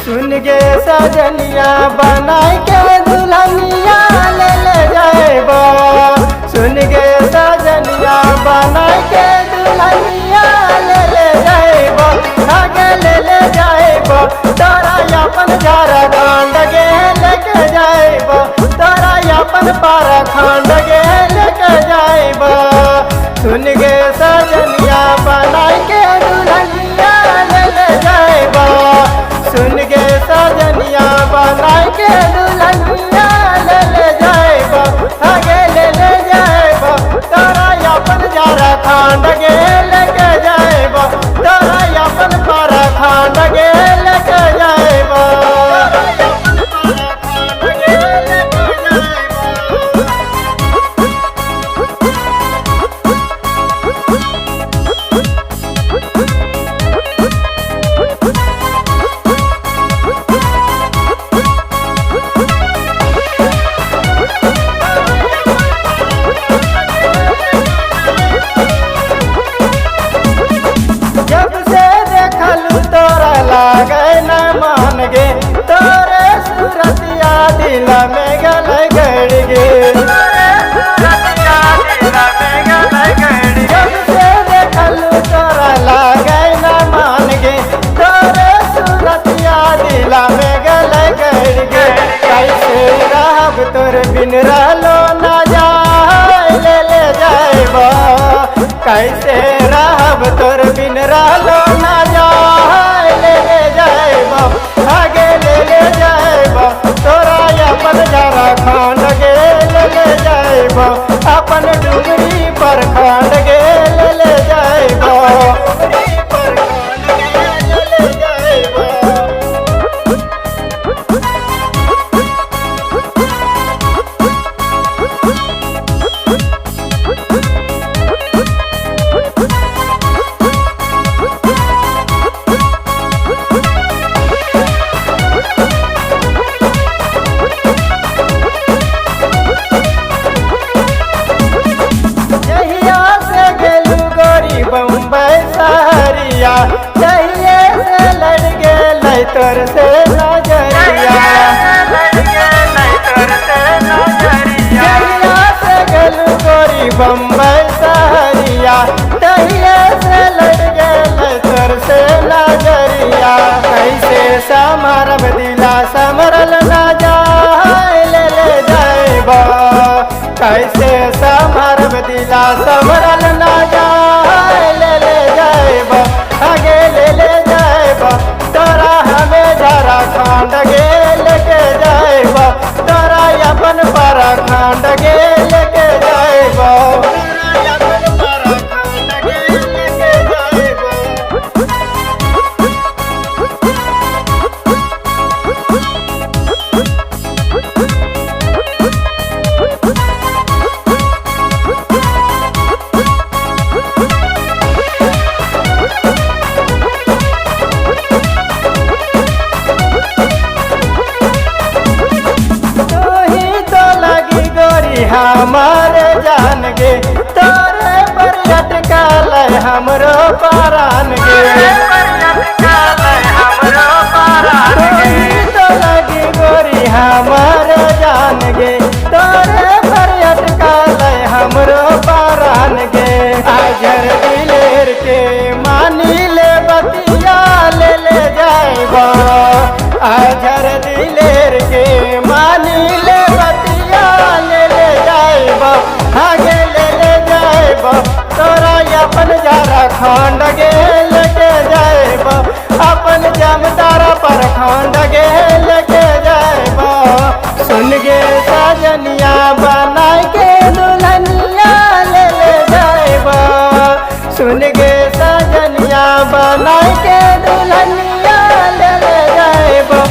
सुन गे सजनिया बनाई के दुल्हनिया ले जाएबा। सुन गे सजनिया बनाई के दुल्हनिया ले जाएबा। आगे ले जाएबा तोरा अपन झारखंड गे लेके जाएबा। तोरा अपन पारखंड गे लेके जाएबा। सुन गे सजनिया बनाई के दुल्हनिया ले जाएबा। सुन गे सजनिया बनाई के दुल्हनिया ले जाएबा। आगे ले जाएबा तोरा अपन झारखंड गे लेके जाएबा। तोरा अपन पारखंड गे लेके जाएबा। जब से देखलू तोरा लागे न मान गे। तोरे सूरतिया दिल में गल गड़ गे। जब से देखलू तोरा लागे न मान गे। तोरे सूरतिया दिल में गल गड़ गे। कैसे रहब तोर बिन रहलो न जाए ले जाएबा। कैसे रहब तोर बिन रहलो न जाए ले जाएबा। आगे ले जाएबा तोरा अपन झारखंड गे ले जाएबा। अपन डुमरी प्रखंड गे ले जाएबा। बम्बई सहरिया चाहिए से लड़ गेलै तोर से नजरिया। जहिया से गेलू गोरी बम्बई सहरिया तहिए से लड़ गेलै तोर से नजरिया। कैसे समरब दिला समरल न जाए ले जाएबा। कैसे समरब दिला समरल न जाए ले जाएबा। आगे ले जाएबा तोरा हमें झारखंड गे लेके जाएबा। तोरा अपन पारखंड गे लेके जाएबा। हमारे जान गे तोरे पर अटकल हमरो परान गे। तो लगी गोरी हमारे जान गे तोरे पर अटकल हमरो परान गे। आजर दिलेर के मानी ले बतिया ले जाएबा। आजर दिलेर के मानी ले बतिया ले जाएबा। आगे ले जाएबा तोरा अपन झारखंड गे लेके जाएबा। अपन जमदारा प्रखंड गे लेके जाएबा। सुन गे सजनिया बनाई के दुल्हनिया ले जाएबा। सुन गे सजनिया बनाई के दुल्हनिया ले जाएबा।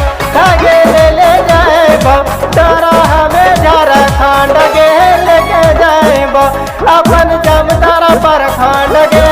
आगे ले जाएबा तोरा हमें झारखंड गे लेके जाएबा। अपन जमदारा प्रखंड गे